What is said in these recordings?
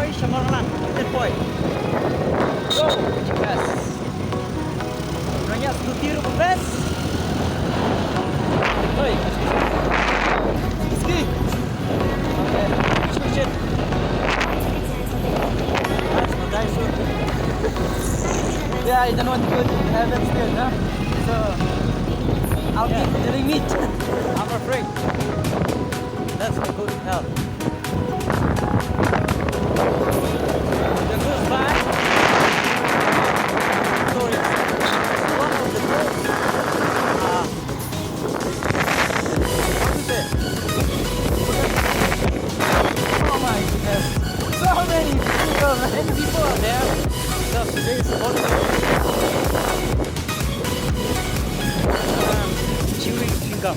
Boy sa Mawranglang. Viewpoint. Go! Yes. Orangnya selutir bes. Hoi. Ski. Okay. Switch. That's the guy shoot. Yeah, I don't want to go to heaven still, huh? So I'll keep doing meat. I'm afraid. Let's go to hell. The goodbye. So it's one of the most what is it? Oh my goodness. So many people are there. So today is holiday. Chewing chewing gum.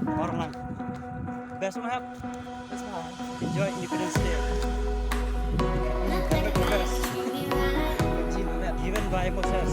Mawranglang. Best one have. Enjoy Independence Day. Have a best. Even by Moses.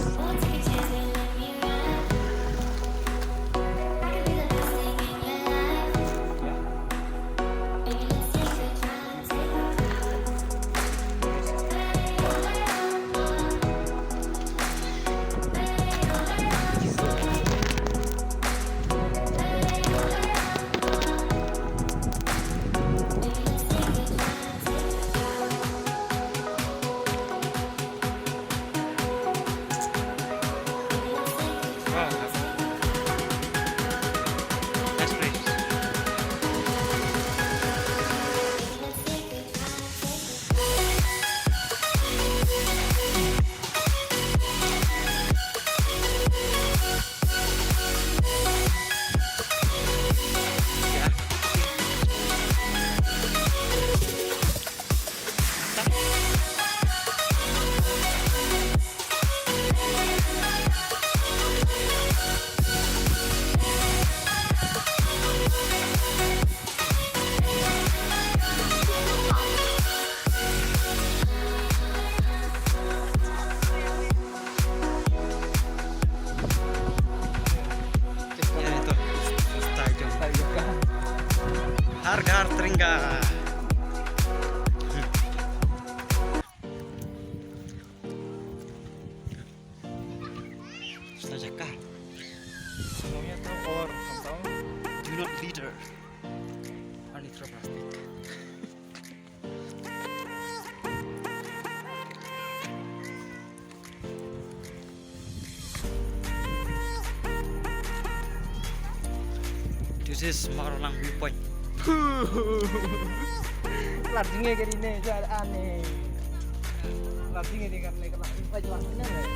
Harga terenggah. Sudah cakap. Semuanya tahu or tahu. Do not litter. Microplastic. This is Mawranglang Viewpoint. Lardingnya kayak ini jadi aneh. Lardingnya dia karena apa jelasnya nggak?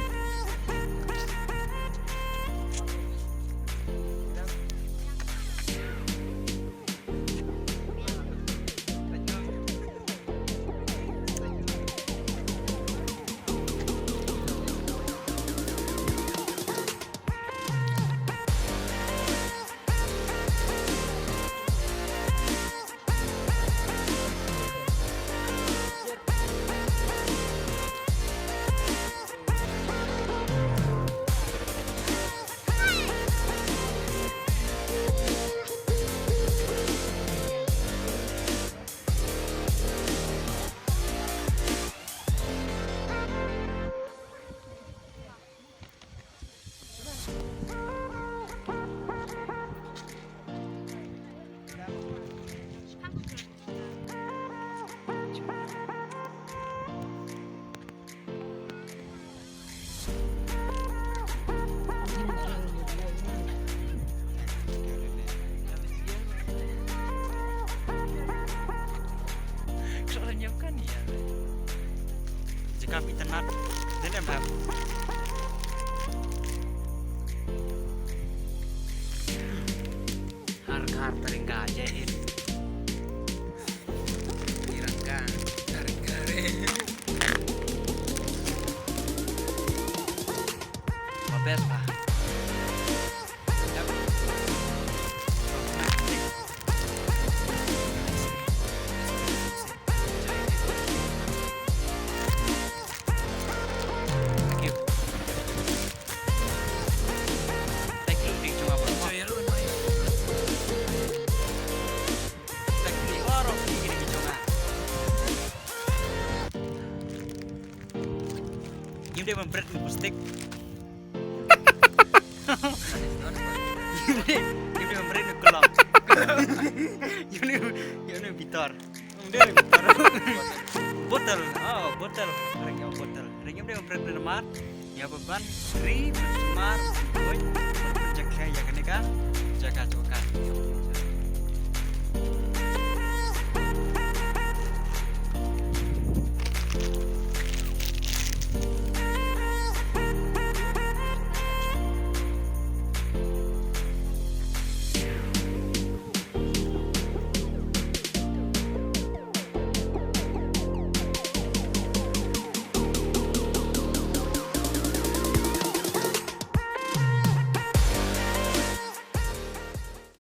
Jika internet, then em have. Harga terenggah jahit. Dirangkan tarik-tarik. Mabes lah. stick. Ini memberi kulang. Ini bitar. Dia bitar. Botol. Oh, botol. Ringnya botol. Ringnya dia memberi nomor. Ya beban. Ri, semar, boy. Jaga ya kan? Jaga cokan.